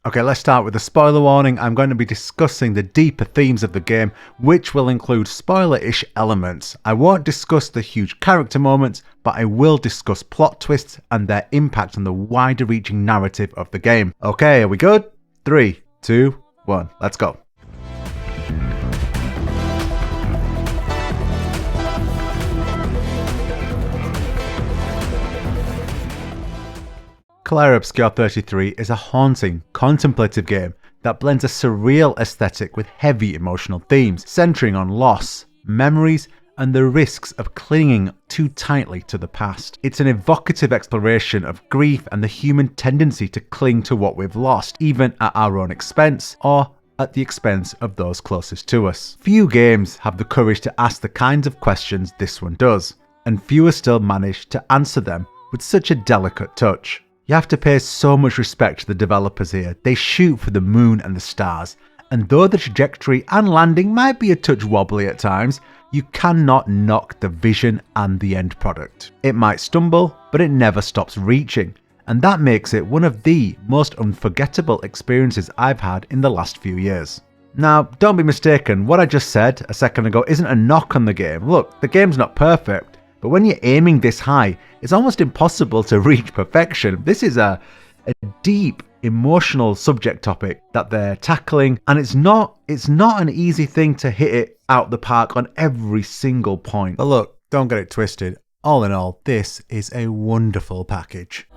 Okay, let's start with a spoiler warning. I'm going to be discussing the deeper themes of the game, which will include spoiler-ish elements. I won't discuss the huge character moments, but I will discuss plot twists and their impact on the wider reaching narrative of the game. Okay, are we good? 3, 2, 1, let's go. Clair Obscur 33 is a haunting, contemplative game that blends a surreal aesthetic with heavy emotional themes, centering on loss, memories, and the risks of clinging too tightly to the past. It's an evocative exploration of grief and the human tendency to cling to what we've lost, even at our own expense, or at the expense of those closest to us. Few games have the courage to ask the kinds of questions this one does, and fewer still manage to answer them with such a delicate touch. You have to pay so much respect to the developers here. They shoot for the moon and the stars, and though the trajectory and landing might be a touch wobbly at times, you cannot knock the vision and the end product. It might stumble, but it never stops reaching, and that makes it one of the most unforgettable experiences I've had in the last few years. Now, don't be mistaken, what I just said a second ago isn't a knock on the game. Look, the game's not perfect, but when you're aiming this high, it's almost impossible to reach perfection. This is a deep, emotional subject topic that they're tackling, and it's not an easy thing to hit it out the park on every single point. But look, don't get it twisted. All in all, this is a wonderful package.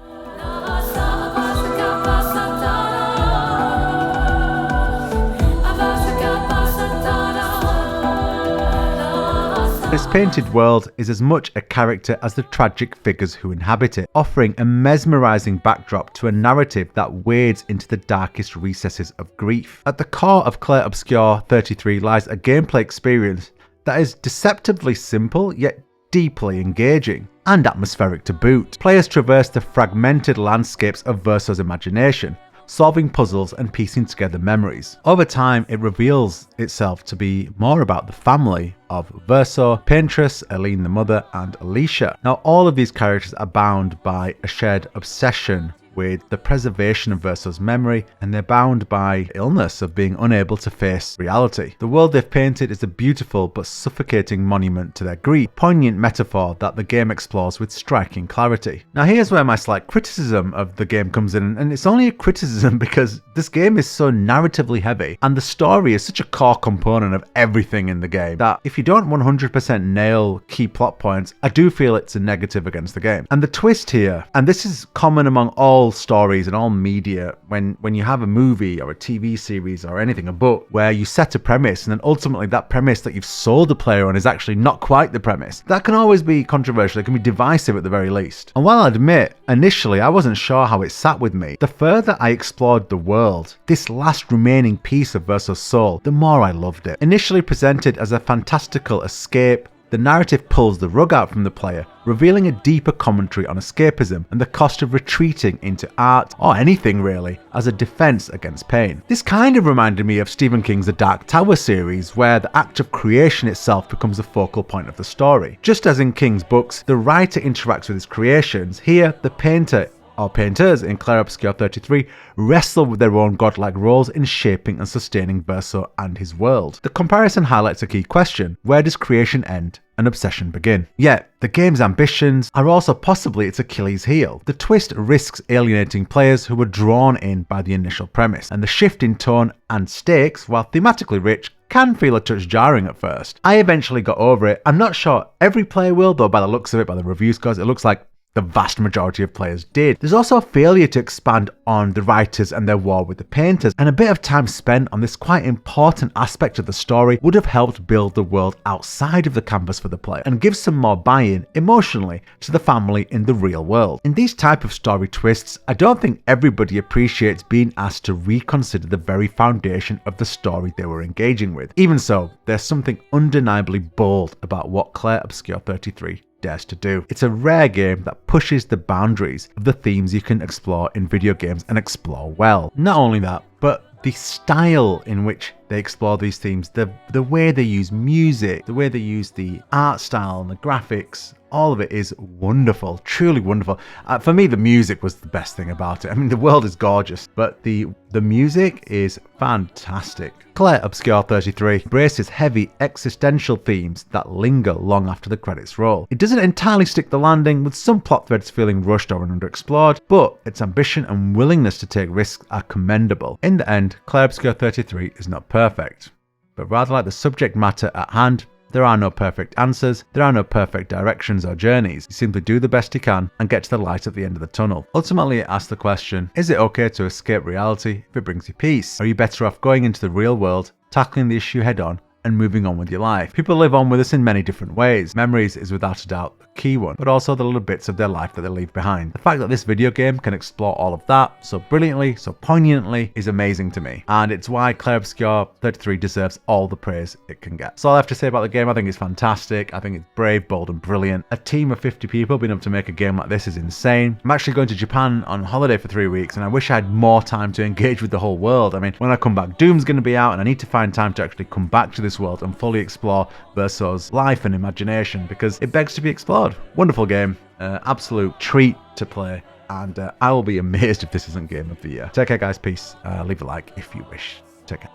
This painted world is as much a character as the tragic figures who inhabit it, offering a mesmerising backdrop to a narrative that wades into the darkest recesses of grief. At the core of Clair Obscur 33 lies a gameplay experience that is deceptively simple yet deeply engaging and atmospheric to boot. Players traverse the fragmented landscapes of Verso's imagination, solving puzzles and piecing together memories. Over time, it reveals itself to be more about the family of Verso, Paintress, Eileen the mother, and Alicia. Now, all of these characters are bound by a shared obsession with the preservation of Verso's memory, and they're bound by illness of being unable to face reality. The world they've painted is a beautiful but suffocating monument to their grief, poignant metaphor that the game explores with striking clarity. Now here's where my slight criticism of the game comes in, and it's only a criticism because this game is so narratively heavy, and the story is such a core component of everything in the game, that if you don't 100% nail key plot points, I do feel it's a negative against the game. And the twist here, and this is common among all stories and all media, when you have a movie or a TV series or anything, a book, where you set a premise and then ultimately that premise that you've sold the player on is actually not quite the premise, that can always be controversial. It can be divisive at the very least. And while I'll admit, initially I wasn't sure how it sat with me, the further I explored the world, this last remaining piece of Verso's soul, the more I loved it. Initially presented as a fantastical escape, the narrative pulls the rug out from the player, revealing a deeper commentary on escapism and the cost of retreating into art, or anything really, as a defense against pain. This kind of reminded me of Stephen King's The Dark Tower series, where the act of creation itself becomes the focal point of the story. Just as in King's books, the writer interacts with his creations, here the painter or painters in Clair Obscur 33 wrestle with their own godlike roles in shaping and sustaining Verso and his world. The comparison highlights a key question: where does creation end and obsession begin? Yet, the game's ambitions are also possibly its Achilles heel. The twist risks alienating players who were drawn in by the initial premise, and the shift in tone and stakes, while thematically rich, can feel a touch jarring at first. I eventually got over it. I'm not sure every player will, though by the looks of it, by the review scores, it looks like the vast majority of players did. There's also a failure to expand on the writers and their war with the painters, and a bit of time spent on this quite important aspect of the story would have helped build the world outside of the canvas for the player and give some more buy-in emotionally to the family in the real world. In these type of story twists, I don't think everybody appreciates being asked to reconsider the very foundation of the story they were engaging with. Even so, there's something undeniably bold about what Clair Obscur 33 dares to do. It's a rare game that pushes the boundaries of the themes you can explore in video games and explore well. Not only that, but the style in which they explore these themes. The way they use music, the way they use the art style and the graphics, all of it is wonderful, truly wonderful. For me, the music was the best thing about it. I mean, the world is gorgeous, but the music is fantastic. Clair Obscur 33 embraces heavy existential themes that linger long after the credits roll. It doesn't entirely stick the landing, with some plot threads feeling rushed or underexplored, but its ambition and willingness to take risks are commendable. In the end, Clair Obscur 33 is not perfect, but rather like the subject matter at hand. There are no perfect answers, there are no perfect directions or journeys. You simply do the best you can and get to the light at the end of the tunnel. Ultimately, it asks the question, is it okay to escape reality if it brings you peace? Are you better off going into the real world, tackling the issue head on, and moving on with your life? People live on with us in many different ways. Memories is without a doubt the key one, but also the little bits of their life that they leave behind. The fact that this video game can explore all of that so brilliantly, so poignantly, is amazing to me. And it's why Clair Obscur 33 deserves all the praise it can get. So all I have to say about the game, I think it's fantastic. I think it's brave, bold, and brilliant. A team of 50 people being able to make a game like this is insane. I'm actually going to Japan on holiday for 3 weeks, and I wish I had more time to engage with the whole world. I mean, when I come back, Doom's going to be out, and I need to find time to actually come back to this world and fully explore Verso's life and imagination, because it begs to be explored. Wonderful game, absolute treat to play, and I will be amazed if this isn't Game of the Year. Take care guys, peace, leave a like if you wish. Take care.